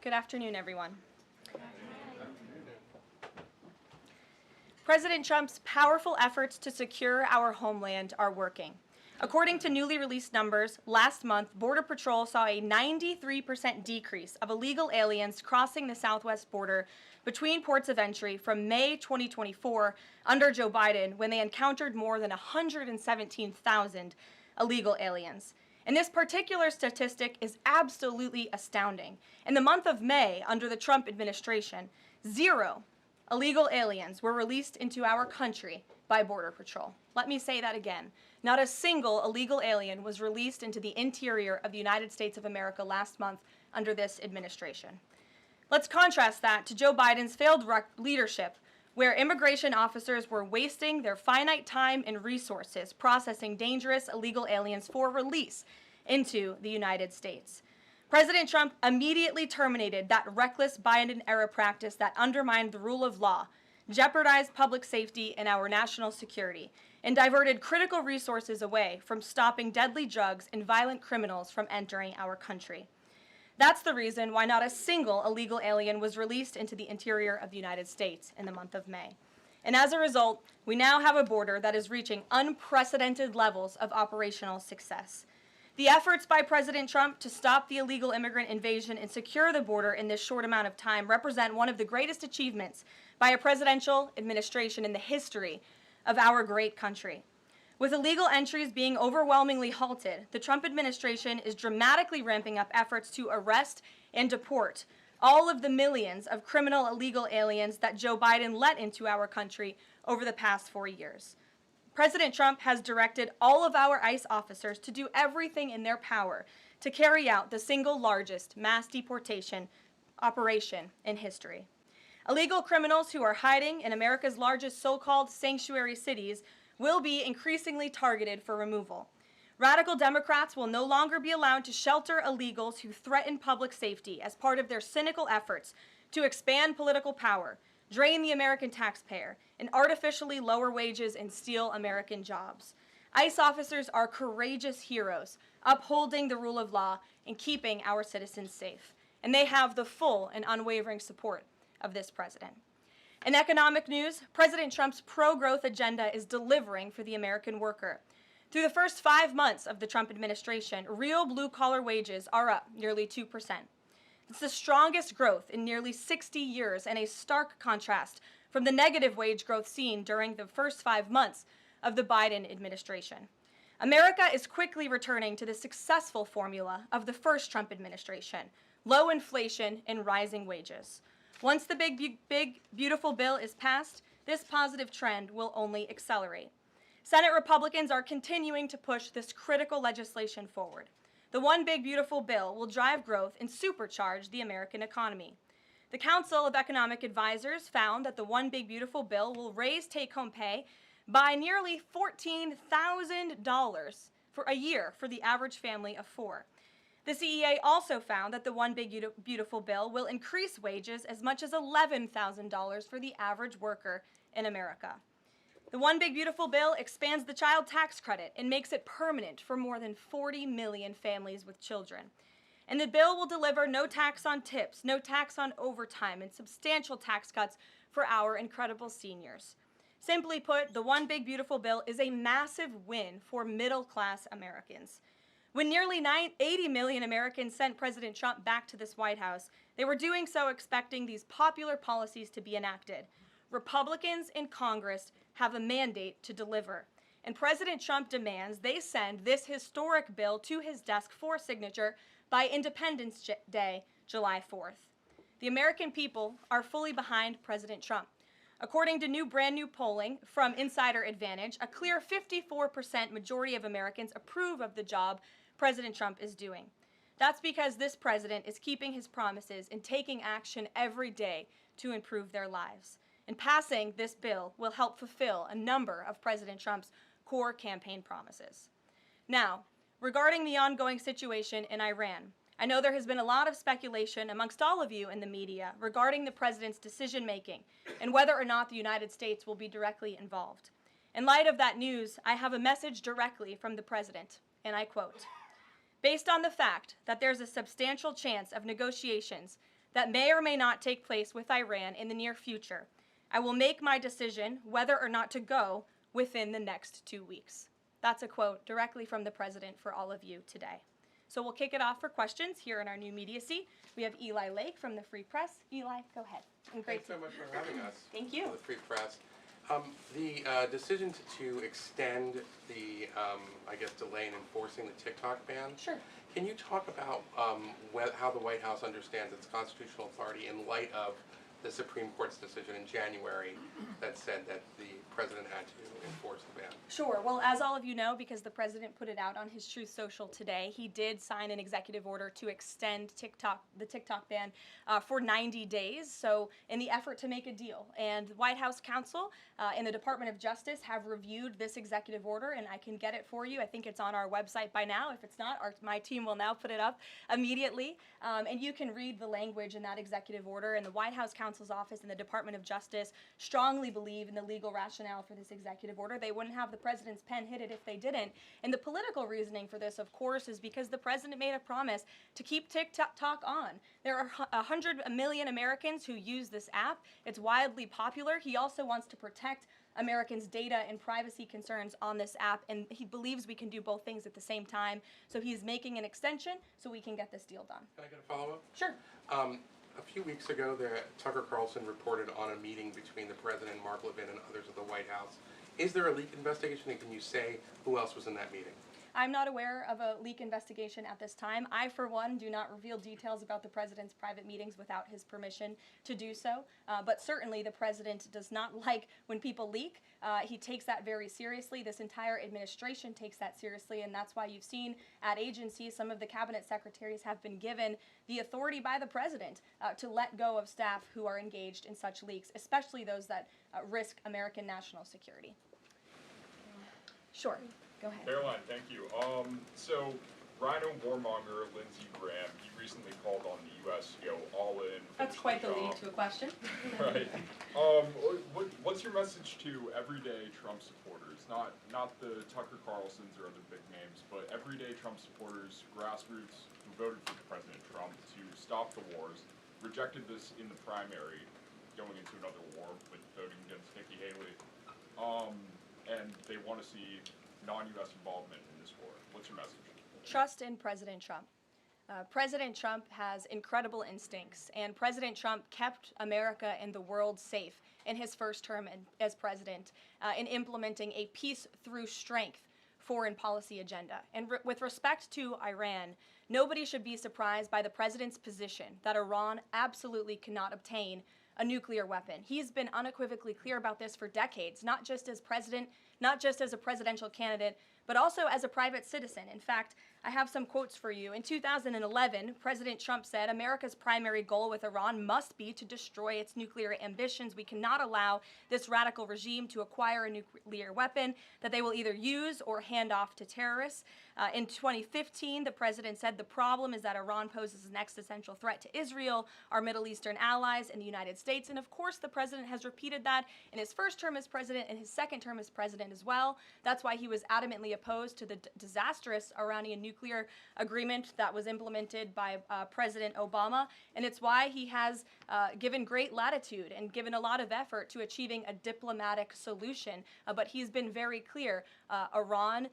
Good afternoon, everyone. President Trump's powerful efforts to secure our homeland are working. According to newly released numbers, last month, Border Patrol saw a 93% decrease of illegal aliens crossing the southwest border between ports of entry from May 2024 under Joe Biden, when they encountered more than 117,000 illegal aliens. And this particular statistic is absolutely astounding. In the month of May, under the Trump administration, 0 illegal aliens were released into our country by Border Patrol. Let me say that again. Not a single illegal alien was released into the interior of the United States of America last month under this administration. Let's contrast that to Joe Biden's failed leadership, where immigration officers were wasting their finite time and resources processing dangerous illegal aliens for release into the United States. President Trump immediately terminated that reckless Biden-era practice that undermined the rule of law, jeopardized public safety and our national security, and diverted critical resources away from stopping deadly drugs and violent criminals from entering our country. That's the reason why not a single illegal alien was released into the interior of the United States in the month of May. And as a result, we now have a border that is reaching unprecedented levels of operational success. The efforts by President Trump to stop the illegal immigrant invasion and secure the border in this short amount of time represent one of the greatest achievements by a presidential administration in the history of our great country. With illegal entries being overwhelmingly halted, the Trump administration is dramatically ramping up efforts to arrest and deport all of the millions of criminal illegal aliens that Joe Biden let into our country over the past 4 years. President Trump has directed all of our ICE officers to do everything in their power to carry out the single largest mass deportation operation in history. Illegal criminals who are hiding in America's largest so-called sanctuary cities will be increasingly targeted for removal. Radical Democrats will no longer be allowed to shelter illegals who threaten public safety as part of their cynical efforts to expand political power, drain the American taxpayer, and artificially lower wages and steal American jobs. ICE officers are courageous heroes, upholding the rule of law and keeping our citizens safe. And they have the full and unwavering support of this president. In economic news, President Trump's pro-growth agenda is delivering for the American worker. Through the first 5 months of the Trump administration, real blue-collar wages are up nearly 2%. It's the strongest growth in nearly 60 years and a stark contrast from the negative wage growth seen during the first 5 months of the Biden administration. America is quickly returning to the successful formula of the first Trump administration: low inflation and rising wages. Once the big, beautiful bill is passed, this positive trend will only accelerate. Senate Republicans are continuing to push this critical legislation forward. The One Big Beautiful Bill will drive growth and supercharge the American economy. The Council of Economic Advisors found that the One Big Beautiful Bill will raise take-home pay by nearly $14,000 for a year for the average family of 4. The CEA also found that the One Big Beautiful Bill will increase wages as much as $11,000 for the average worker in America. The One Big Beautiful Bill expands the child tax credit and makes it permanent for more than 40 million families with children. And the bill will deliver no tax on tips, no tax on overtime, and substantial tax cuts for our incredible seniors. Simply put, the One Big Beautiful Bill is a massive win for middle-class Americans. When nearly 80 million Americans sent President Trump back to this White House, they were doing so expecting these popular policies to be enacted. Republicans in Congress have a mandate to deliver, and President Trump demands they send this historic bill to his desk for signature by Independence Day, July 4th. The American people are fully behind President Trump. According to brand new polling from Insider Advantage, a clear 54% majority of Americans approve of the job President Trump is doing. That's because this president is keeping his promises and taking action every day to improve their lives. And passing this bill will help fulfill a number of President Trump's core campaign promises. Now, regarding the ongoing situation in Iran, I know there has been a lot of speculation amongst all of you in the media regarding the president's decision-making and whether or not the United States will be directly involved. In light of that news, I have a message directly from the president, and I quote, "Based on the fact that there's a substantial chance of negotiations that may or may not take place with Iran in the near future. I will make my decision whether or not to go within the next 2 weeks. That's a quote directly from the president for all of you today. So we'll kick it off for questions here in our new media seat. We have Eli Lake from the Free Press. Eli, go ahead. And Thanks so much for having us. Thank you. The Free Press. The decision to extend the, delay in enforcing the TikTok ban. Sure. Can you talk about how the White House understands its constitutional authority in light of the Supreme Court's decision in January that said that the president had to enforce the ban? Sure. Well, as all of you know, because the president put it out on his Truth Social today, he did sign an executive order to extend the TikTok ban for 90 days. So in the effort to make a deal. And the White House counsel and the Department of Justice have reviewed this executive order, and I can get it for you. I think it's on our website by now. If it's not, my team will now put it up immediately. And you can read the language in that executive order. And the White House counsel's office and the Department of Justice strongly believe in the legal rationale for this executive order. They wouldn't have the president's pen hit it if they didn't. And the political reasoning for this, of course, is because the president made a promise to keep TikTok on. There are 100 million Americans who use this app. It's wildly popular. He also wants to protect Americans' data and privacy concerns on this app, and he believes we can do both things at the same time. So he's making an extension so we can get this deal done. Can I get a follow-up? Sure. A few weeks ago, Tucker Carlson reported on a meeting between the president, Mark Levin, and others at the White House. Is there a leak investigation, and can you say who else was in that meeting? I'm not aware of a leak investigation at this time. I, for one, do not reveal details about the president's private meetings without his permission to do so. But certainly the president does not like when people leak. He takes that very seriously. This entire administration takes that seriously, and that's why you've seen at agencies some of the cabinet secretaries have been given the authority by the president to let go of staff who are engaged in such leaks, especially those that risk American national security. Sure. Go ahead. Karoline, thank you. So Rhino warmonger Lindsey Graham, he recently called on the U.S. to go all in. That's quite the lead to a question. Right. What's your message to everyday Trump supporters? Not the Tucker Carlsons or other big names, but everyday Trump supporters, grassroots who voted for President Trump to stop the wars, rejected this in the primary, going into another war with voting against Nikki Haley, and they want to see non-U.S. involvement in this war. What's your message? Trust in President Trump. President Trump has incredible instincts, and President Trump kept America and the world safe in his first term as president in implementing a peace through strength foreign policy agenda. And with respect to Iran, nobody should be surprised by the president's position that Iran absolutely cannot obtain a nuclear weapon. He's been unequivocally clear about this for decades, not just as president, not just as a presidential candidate, but also as a private citizen. In fact, I have some quotes for you. In 2011, President Trump said, America's primary goal with Iran must be to destroy its nuclear ambitions. We cannot allow this radical regime to acquire a nuclear weapon that they will either use or hand off to terrorists. In 2015, the president said the problem is that Iran poses an existential threat to Israel, our Middle Eastern allies, and the United States. And of course, the president has repeated that in his first term as president and his second term as president as well. That's why he was adamantly opposed to the disastrous Iranian nuclear agreement that was implemented by President Obama. And it's why he has given great latitude and given a lot of effort to achieving a diplomatic solution. But he's been very clear. Iran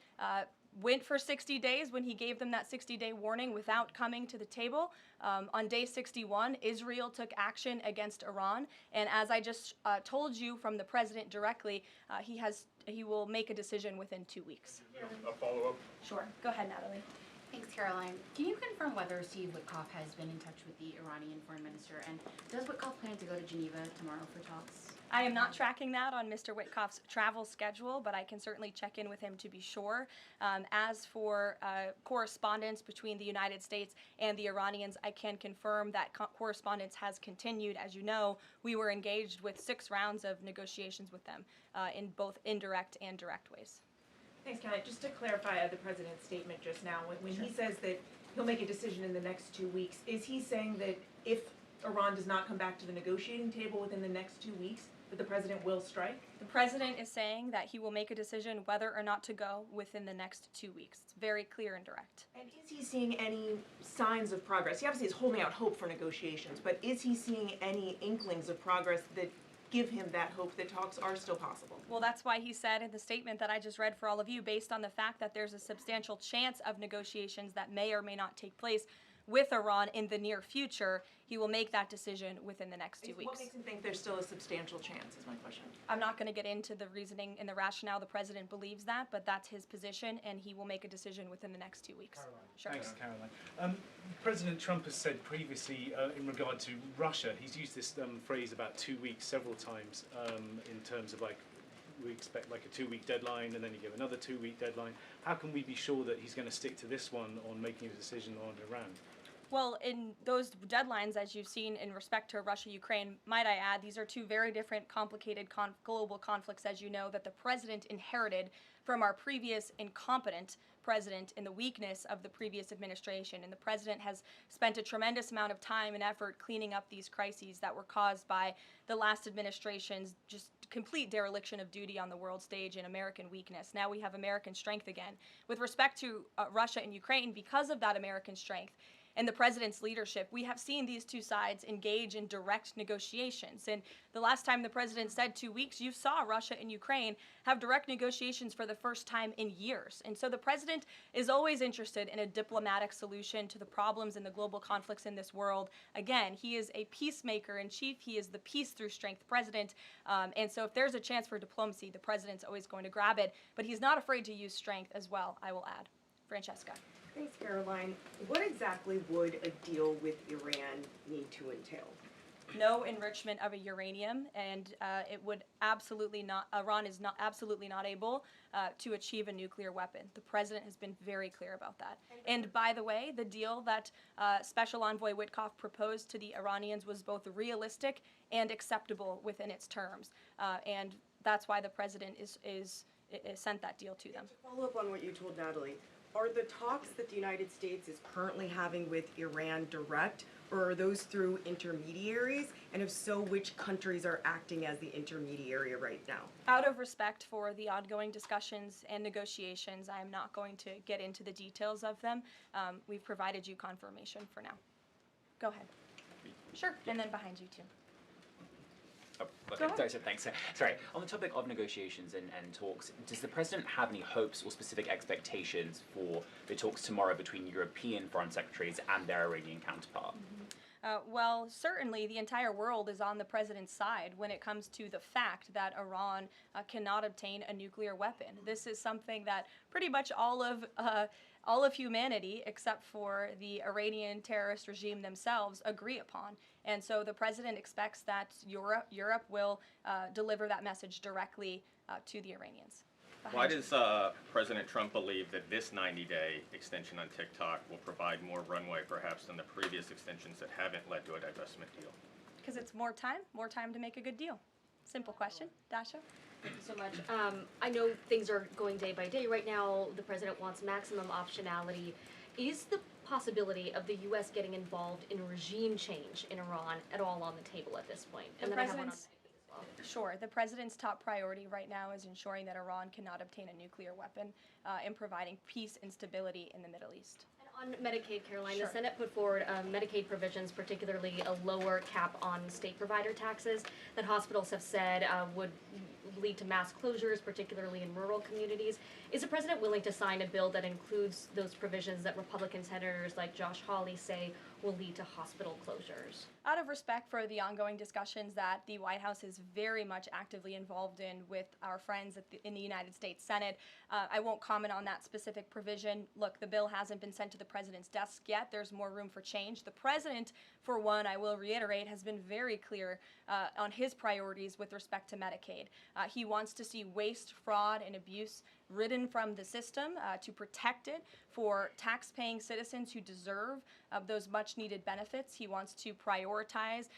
went for 60 days when he gave them that 60-day warning without coming to the table. On day 61, Israel took action against Iran. And as I just told you from the president directly, he will make a decision within 2 weeks. A follow-up? Sure. Go ahead, Natalie. Thanks, Caroline. Can you confirm whether Steve Witkoff has been in touch with the Iranian foreign minister? And does Witkoff plan to go to Geneva tomorrow for talks? I am not tracking that on Mr. Witkoff's travel schedule, but I can certainly check in with him to be sure. As for correspondence between the United States and the Iranians, I can confirm that correspondence has continued. As you know, we were engaged with 6 rounds of negotiations with them in both indirect and direct ways. Thanks, Kelly. Just to clarify the president's statement just now, when he says that he'll make a decision in the next 2 weeks, is he saying that if Iran does not come back to the negotiating table within the next 2 weeks, that the president will strike? The president is saying that he will make a decision whether or not to go within the next 2 weeks. It's very clear and direct. And is he seeing any signs of progress? He obviously is holding out hope for negotiations, but is he seeing any inklings of progress that give him that hope that talks are still possible? Well, that's why he said in the statement that I just read for all of you, based on the fact that there's a substantial chance of negotiations that may or may not take place with Iran in the near future, he will make that decision within the next 2 weeks. What makes him think there's still a substantial chance, is my question. I'm not going to get into the reasoning and the rationale the president believes that, but that's his position, and he will make a decision within the next 2 weeks. Karoline. Sure. Thanks, Karoline. President Trump has said previously in regard to Russia, he's used this phrase about 2 weeks several times in terms of like, we expect like a 2-week deadline and then you give another 2-week deadline. How can we be sure that he's going to stick to this one on making a decision on Iran? Well, in those deadlines, as you've seen in respect to Russia, Ukraine, might I add, these are two very different, complicated global conflicts, as you know, that the president inherited from our previous incompetent president in the weakness of the previous administration. And the president has spent a tremendous amount of time and effort cleaning up these crises that were caused by the last administration's just complete dereliction of duty on the world stage and American weakness. Now we have American strength again. With respect to Russia and Ukraine, because of that American strength, and the president's leadership, we have seen these two sides engage in direct negotiations. And the last time the president said 2 weeks, you saw Russia and Ukraine have direct negotiations for the first time in years. And so the president is always interested in a diplomatic solution to the problems and the global conflicts in this world. Again, he is a peacemaker in chief. He is the peace through strength president. And so if there's a chance for diplomacy, the president's always going to grab it. But he's not afraid to use strength as well, I will add. Francesca. Thanks, Caroline. What exactly would a deal with Iran need to entail? No enrichment of a uranium, and it would absolutely not. Iran is not absolutely not able to achieve a nuclear weapon. The president has been very clear about that. And by the way, the deal that Special Envoy Witkoff proposed to the Iranians was both realistic and acceptable within its terms, and that's why the president is sent that deal to them. To follow up on what you told Natalie, are the talks that the United States is currently having with Iran direct, or are those through intermediaries? And if so, which countries are acting as the intermediary right now? Out of respect for the ongoing discussions and negotiations, I am not going to get into the details of them. We've provided you confirmation for now. Go ahead. Sure, and then behind you too. Oh, Go ahead. sorry, thanks. Sorry, on the topic of negotiations and talks, does the president have any hopes or specific expectations for the talks tomorrow between European foreign secretaries and their Iranian counterpart? Well, certainly the entire world is on the president's side when it comes to the fact that Iran cannot obtain a nuclear weapon. This is something that pretty much all of humanity, except for the Iranian terrorist regime themselves, agree upon. And so the president expects that Europe will deliver that message directly to the Iranians. Why does President Trump believe that this 90-day extension on TikTok will provide more runway perhaps than the previous extensions that haven't led to a divestment deal? Because it's more time to make a good deal. Simple question. Dasha? Thank you so much. I know things are going day by day right now. The president wants maximum optionality. Is the possibility of the U.S. getting involved in regime change in Iran at all on the table at this point? And then I have one on Medicaid as well. Sure. The president's top priority right now is ensuring that Iran cannot obtain a nuclear weapon and providing peace and stability in the Middle East. On Medicaid, Caroline, Sure. the Senate put forward Medicaid provisions, particularly a lower cap on state provider taxes that hospitals have said would lead to mass closures, particularly in rural communities. Is the president willing to sign a bill that includes those provisions that Republican senators like Josh Hawley say will lead to hospital closures? Out of respect for the ongoing discussions that the White House is very much actively involved in with our friends in the United States Senate, I won't comment on that specific provision. Look, the bill hasn't been sent to the president's desk yet. There's more room for change. The president, for one, I will reiterate, has been very clear on his priorities with respect to Medicaid. He wants to see waste, fraud, and abuse ridden from the system to protect it for tax-paying citizens who deserve those much-needed benefits. He wants to prioritize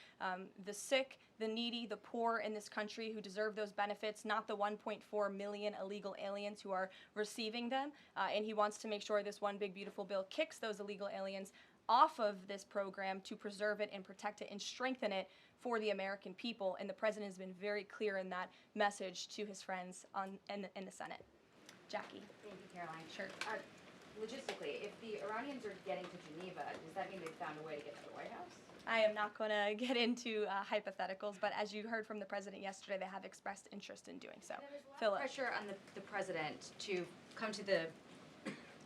the sick, the needy, the poor in this country who deserve those benefits, not the 1.4 million illegal aliens who are receiving them. And he wants to make sure this one big beautiful bill kicks those illegal aliens off of this program to preserve it and protect it and strengthen it for the American people. And the president has been very clear in that message to his friends in the Senate. Jackie. Thank you, Caroline. Sure. Logistically, if the Iranians are getting to Geneva, does that mean they've found a way to get to the White House? I am not going to get into hypotheticals, but as you heard from the president yesterday, they have expressed interest in doing so. There's a lot of Philip. pressure on the president to come to the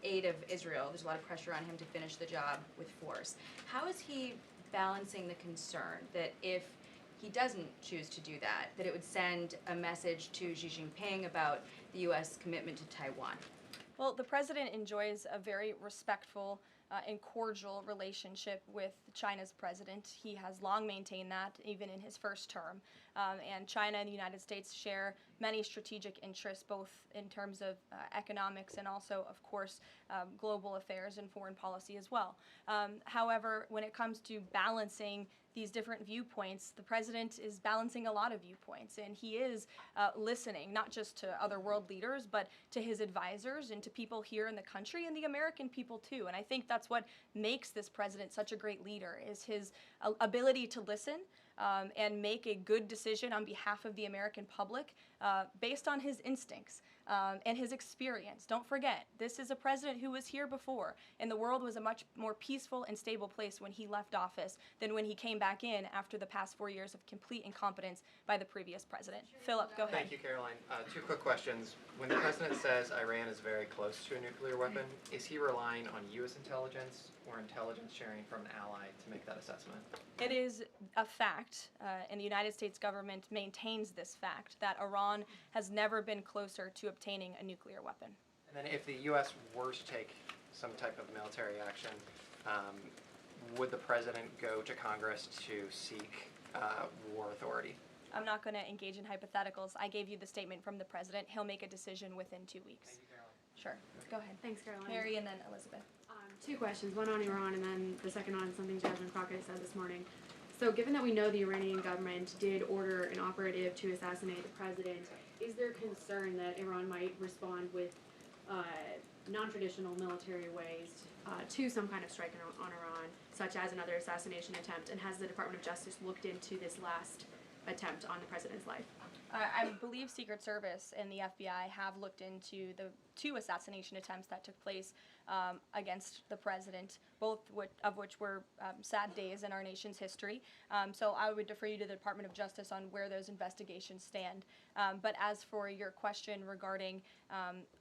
aid of Israel. There's a lot of pressure on him to finish the job with force. How is he balancing the concern that if he doesn't choose to do that, that it would send a message to Xi Jinping about the U.S. commitment to Taiwan? Well, the president enjoys a very respectful and cordial relationship with China's president. He has long maintained that, even in his first term. And China and the United States share many strategic interests, both in terms of economics and also, of course, global affairs and foreign policy as well. However, when it comes to balancing these different viewpoints, the president is balancing a lot of viewpoints, and he is listening not just to other world leaders, but to his advisors and to people here in the country and the American people too. And I think that's what makes this president such a great leader, is his ability to listen and make a good decision on behalf of the American public based on his instincts and his experience. Don't forget, this is a president who was here before, and the world was a much more peaceful and stable place when he left office than when he came back in after the past 4 years of complete incompetence by the previous president. Philip, go ahead. Thank you, Caroline. Two quick questions. When the president says Iran is very close to a nuclear weapon, is he relying on U.S. intelligence or intelligence sharing from an ally to make that assessment? It is a fact, and the United States government maintains this fact, that Iran has never been closer to obtaining a nuclear weapon. And then if the U.S. were to take some type of military action, would the president go to Congress to seek war authority? I'm not going to engage in hypotheticals. I gave you the statement from the president. He'll make a decision within 2 weeks. Thank you, Caroline. Sure. Go ahead. Thanks, Caroline. Mary and then Elizabeth. Two questions, one on Iran and then the second on something Jasmine Crockett said this morning. So given that we know the Iranian government did order an operative to assassinate the president, is there concern that Iran might respond with non-traditional military ways to some kind of strike on Iran, such as another assassination attempt? And has the Department of Justice looked into this last attempt on the president's life? I believe Secret Service and the FBI have looked into the 2 assassination attempts that took place against the president, both of which were sad days in our nation's history. So I would defer you to the Department of Justice on where those investigations stand. But as for your question regarding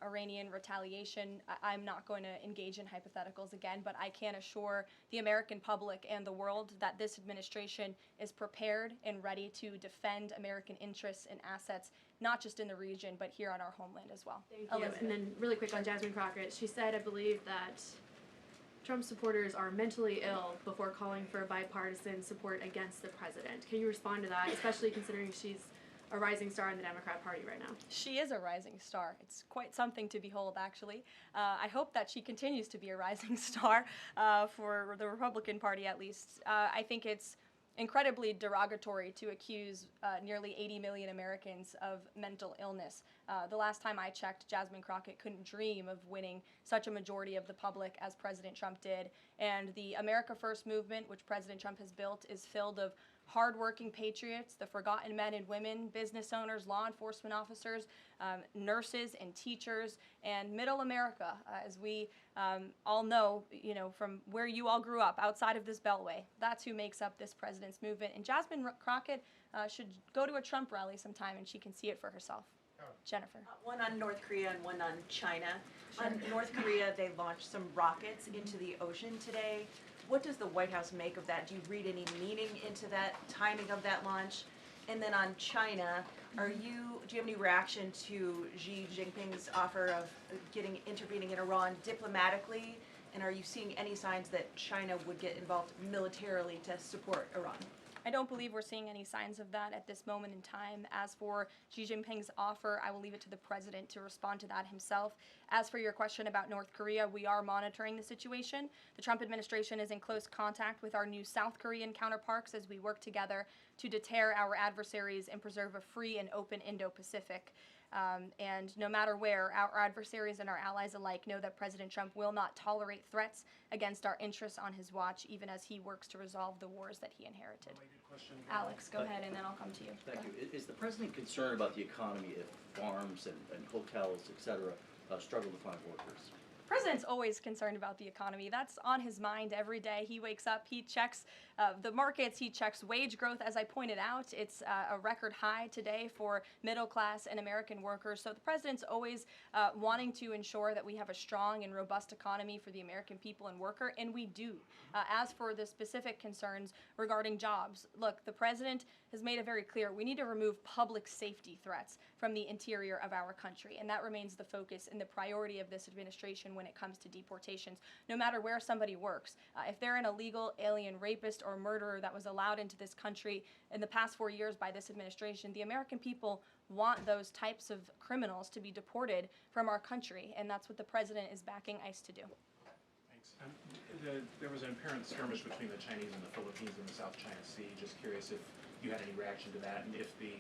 Iranian retaliation, I'm not going to engage in hypotheticals again, but I can assure the American public and the world that this administration is prepared and ready to defend American interests and assets, not just in the region, but here on our homeland as well. Thank you. And then really quick on Jasmine Crockett, she said, I believe, that Trump supporters are mentally ill before calling for bipartisan support against the president. Can you respond to that, especially considering she's a rising star in the Democrat Party right now? She is a rising star. It's quite something to behold, actually. I hope that she continues to be a rising star for the Republican Party, at least. I think it's incredibly derogatory to accuse nearly 80 million Americans of mental illness. The last time I checked, Jasmine Crockett couldn't dream of winning such a majority of the public as President Trump did. And the America First movement, which President Trump has built, is filled of hardworking patriots, the forgotten men and women, business owners, law enforcement officers, nurses and teachers, and middle America, as we all know, from where you all grew up, outside of this beltway. That's who makes up this president's movement. And Jasmine Crockett should go to a Trump rally sometime and she can see it for herself. Jennifer. One on North Korea and one on China. On North Korea, they launched some rockets into the ocean today. What does the White House make of that? Do you read any meaning into that timing of that launch? And then on China, do you have any reaction to Xi Jinping's offer of intervening in Iran diplomatically? And are you seeing any signs that China would get involved militarily to support Iran? I don't believe we're seeing any signs of that at this moment in time. As for Xi Jinping's offer, I will leave it to the president to respond to that himself. As for your question about North Korea, we are monitoring the situation. The Trump administration is in close contact with our new South Korean counterparts as we work together to deter our adversaries and preserve a free and open Indo-Pacific. And no matter where, our adversaries and our allies alike know that President Trump will not tolerate threats against our interests on his watch, even as he works to resolve the wars that he inherited. Alex, go ahead, and then I'll come to you. Thank you. Is the president concerned about the economy if farms and hotels, et cetera, struggle to find workers? The president's always concerned about the economy. That's on his mind every day. He wakes up, he checks the markets, he checks wage growth. As I pointed out, it's a record high today for middle class and American workers. So the president's always wanting to ensure that we have a strong and robust economy for the American people and worker, and we do. As for the specific concerns regarding jobs, look, the president has made it very clear we need to remove public safety threats from the interior of our country, and that remains the focus and the priority of this administration when it comes to deportations, no matter where somebody works. If they're an illegal alien rapist or murderer that was allowed into this country in the past 4 years by this administration, the American people want those types of criminals to be deported from our country, and that's what the president is backing ICE to do. Thanks. There was an apparent skirmish between the Chinese and the Philippines in the South China Sea. Just curious if you had any reaction to that, and if the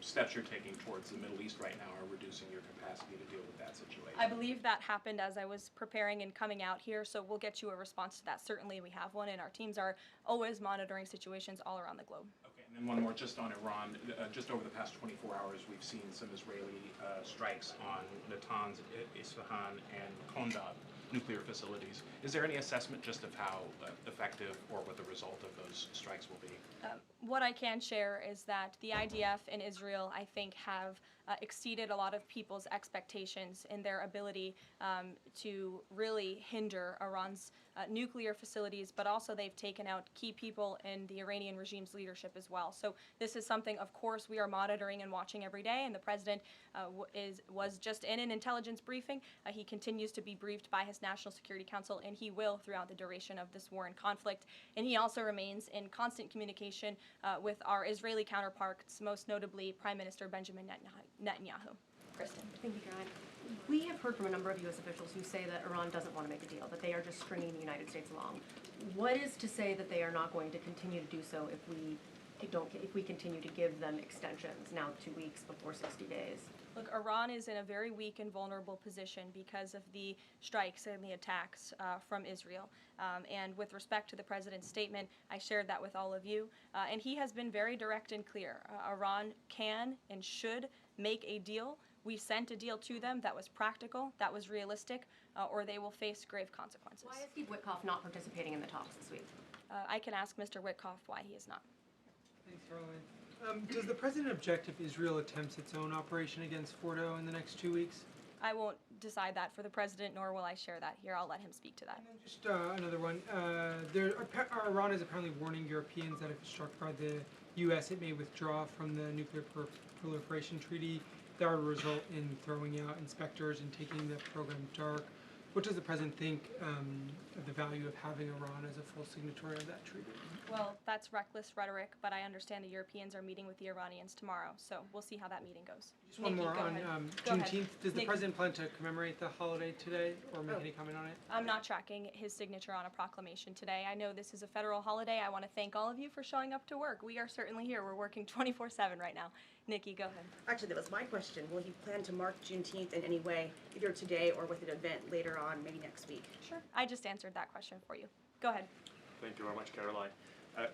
steps you're taking towards the Middle East right now are reducing your capacity to deal with that situation. I believe that happened as I was preparing and coming out here, so we'll get you a response to that. Certainly we have one, and our teams are always monitoring situations all around the globe. Okay, and then one more just on Iran. Just over the past 24 hours, we've seen some Israeli strikes on Natanz, Isfahan, and Kondab nuclear facilities. Is there any assessment just of how effective or what the result of those strikes will be? What I can share is that the IDF and Israel, I think, have exceeded a lot of people's expectations in their ability to really hinder Iran's nuclear facilities, but also they've taken out key people in the Iranian regime's leadership as well. So this is something, of course, we are monitoring and watching every day, and the president was just in an intelligence briefing. He continues to be briefed by his National Security Council, and he will throughout the duration of this war and conflict. And he also remains in constant communication with our Israeli counterparts, most notably Prime Minister Benjamin Netanyahu. Kristen. Thank you, Caroline. We have heard from a number of U.S. officials who say that Iran doesn't want to make a deal, that they are just stringing the United States along. What is to say that they are not going to continue to do so if we continue to give them extensions, now 2 weeks before 60 days? Look, Iran is in a very weak and vulnerable position because of the strikes and the attacks from Israel. And with respect to the president's statement, I shared that with all of you. And he has been very direct and clear. Iran can and should make a deal. We sent a deal to them that was practical, that was realistic, or they will face grave consequences. Why is Steve Witkoff not participating in the talks this week? I can ask Mr. Witkoff why he is not. Thanks, Caroline. Does the president object if Israel attempts its own operation against Fordo in the next 2 weeks? I won't decide that for the president, nor will I share that here. I'll let him speak to that. And then just another one. Iran is apparently warning Europeans that if it's struck by the U.S., it may withdraw from the nuclear proliferation treaty. That would result in throwing out inspectors and taking the program dark. What does the president think of the value of having Iran as a full signatory of that treaty? Well, that's reckless rhetoric, but I understand the Europeans are meeting with the Iranians tomorrow, so we'll see how that meeting goes. Just one more on Juneteenth. Does the president plan to commemorate the holiday today or make any comment on it? I'm not tracking his signature on a proclamation today. I know this is a federal holiday. I want to thank all of you for showing up to work. We are certainly here. We're working 24/7 right now. Nikki, go ahead. Actually, that was my question. Will he plan to mark Juneteenth in any way, either today or with an event later on, maybe next week? Sure. I just answered that question for you. Go ahead. Thank you very much, Caroline.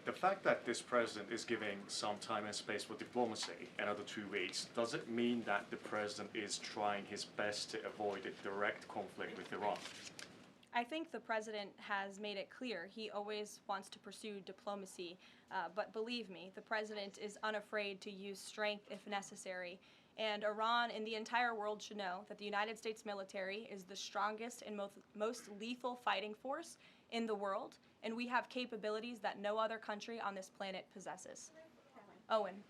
The fact that this president is giving some time and space for diplomacy, another 2 weeks, does it mean that the president is trying his best to avoid a direct conflict with Iran? I think the president has made it clear he always wants to pursue diplomacy, but believe me, the president is unafraid to use strength if necessary. And Iran and the entire world should know that the United States military is the strongest and most lethal fighting force in the world, and we have capabilities that no other country on this planet possesses. Owen.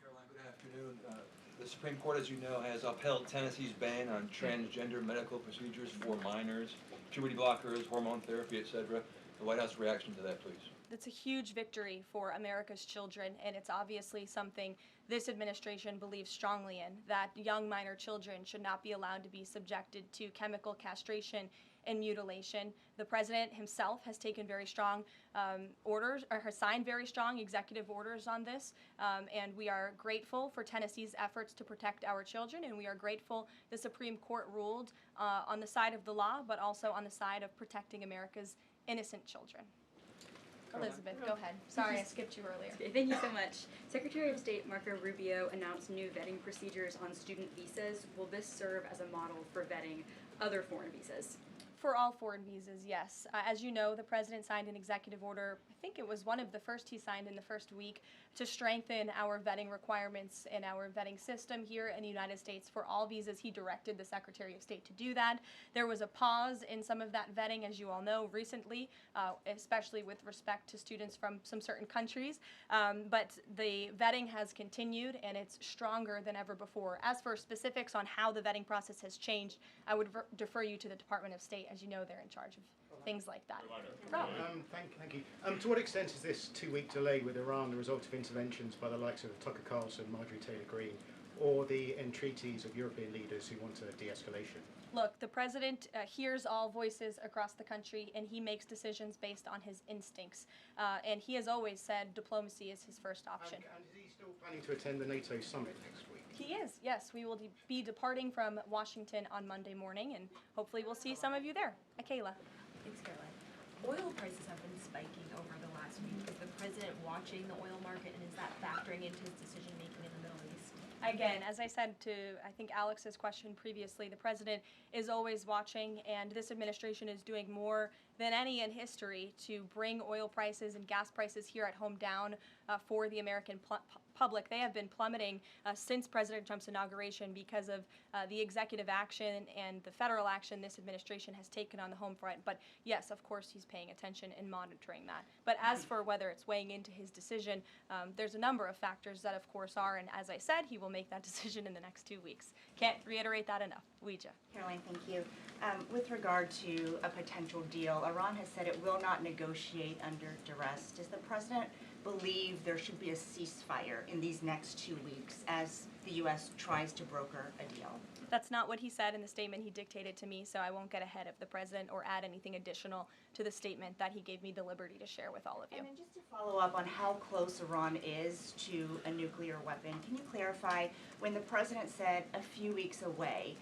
Caroline, good afternoon. The Supreme Court, as you know, has upheld Tennessee's ban on transgender medical procedures for minors, puberty blockers, hormone therapy, etc. The White House reaction to that, please. That's a huge victory for America's children, and it's obviously something this administration believes strongly in, that young minor children should not be allowed to be subjected to chemical castration and mutilation. The president himself has taken very strong orders, or has signed very strong executive orders on this, and we are grateful for Tennessee's efforts to protect our children, and we are grateful the Supreme Court ruled on the side of the law, but also on the side of protecting America's innocent children. Elizabeth, go ahead. Sorry, I skipped you earlier. Okay, thank you so much. Secretary of State Marco Rubio announced new vetting procedures on student visas. Will this serve as a model for vetting other foreign visas? For all foreign visas, yes. As you know, the president signed an executive order, I think it was one of the first he signed in the first week, to strengthen our vetting requirements and our vetting system here in the United States for all visas. He directed the Secretary of State to do that. There was a pause in some of that vetting, as you all know, recently, especially with respect to students from some certain countries. But the vetting has continued, and it's stronger than ever before. As for specifics on how the vetting process has changed, I would defer you to the Department of State. As you know, they're in charge of things like that. Thank you. To what extent is this 2-week delay with Iran the result of interventions by the likes of Tucker Carlson, Marjorie Taylor Greene, or the entreaties of European leaders who want a de-escalation? Look, the president hears all voices across the country, and he makes decisions based on his instincts. And he has always said diplomacy is his first option. And is he still planning to attend the NATO summit next week? He is, yes. We will be departing from Washington on Monday morning, and hopefully we'll see some of you there. Kayla. Thanks, Caroline. Oil prices have been spiking over the last week. Is the president watching the oil market, and is that factoring into his decision-making in the Middle East? Again, as I said to, I think, Alex's question previously, the president is always watching, and this administration is doing more than any in history to bring oil prices and gas prices here at home down for the American public. They have been plummeting since President Trump's inauguration because of the executive action and the federal action this administration has taken on the home front. But yes, of course, he's paying attention and monitoring that. But as for whether it's weighing into his decision, there's a number of factors that, of course, are, and as I said, he will make that decision in the next 2 weeks. Can't reiterate that enough. Ouija. Caroline, thank you. With regard to a potential deal, Iran has said it will not negotiate under duress. Does the president believe there should be a ceasefire in these next 2 weeks as the U.S. tries to broker a deal? That's not what he said in the statement he dictated to me, so I won't get ahead of the president or add anything additional to the statement that he gave me the liberty to share with all of you. And then just to follow up on how close Iran is to a nuclear weapon, can you clarify, when the president said a few weeks away,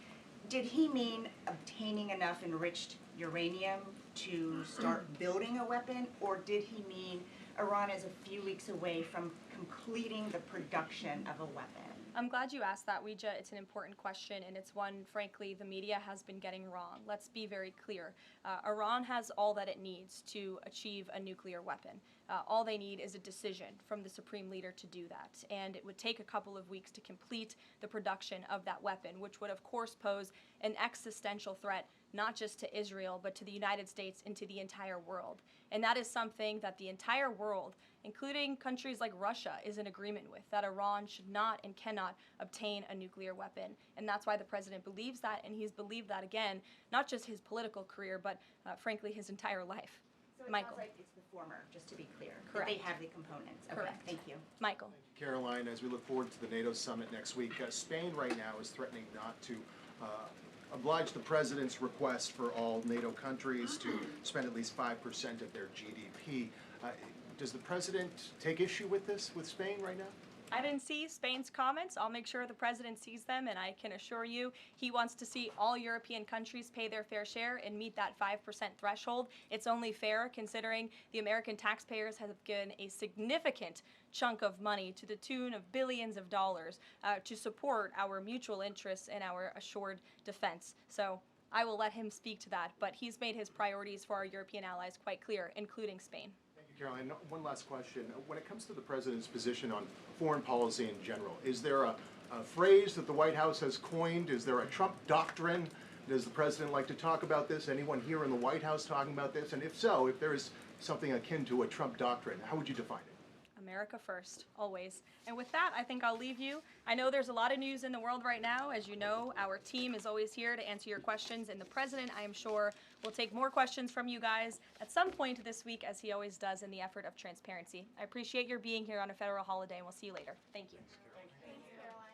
did he mean obtaining enough enriched uranium to start building a weapon, or did he mean Iran is a few weeks away from completing the production of a weapon? I'm glad you asked that, Ouija. It's an important question, and it's one, frankly, the media has been getting wrong. Let's be very clear. Iran has all that it needs to achieve a nuclear weapon. All they need is a decision from the supreme leader to do that, and it would take a couple of weeks to complete the production of that weapon, which would, of course, pose an existential threat not just to Israel, but to the United States and to the entire world. And that is something that the entire world, including countries like Russia, is in agreement with, that Iran should not and cannot obtain a nuclear weapon. And that's why the president believes that, and he's believed that, again, not just his political career, but frankly, his entire life. So it Michael. sounds like it's the former, just to be clear. Correct. That they have the components. Okay, Correct. thank you. Michael. Caroline, as we look forward to the NATO summit next week, Spain right now is threatening not to oblige the president's request for all NATO countries to spend at least 5% of their GDP. Does the president take issue with this, with Spain right now? I didn't see Spain's comments. I'll make sure the president sees them, and I can assure you he wants to see all European countries pay their fair share and meet that 5% threshold. It's only fair considering the American taxpayers have given a significant chunk of money to the tune of billions of dollars to support our mutual interests and our assured defense. So I will let him speak to that, but he's made his priorities for our European allies quite clear, including Spain. Caroline, one last question. When it comes to the president's position on foreign policy in general, is there a phrase that the White House has coined? Is there a Trump doctrine? Does the president like to talk about this? Anyone here in the White House talking about this? And if so, if there is something akin to a Trump doctrine, how would you define it? America first, always. And with that, I think I'll leave you. I know there's a lot of news in the world right now. As you know, our team is always here to answer your questions, and the president, I am sure, will take more questions from you guys at some point this week, as he always does in the effort of transparency. I appreciate your being here on a federal holiday, and we'll see you later. Thank you.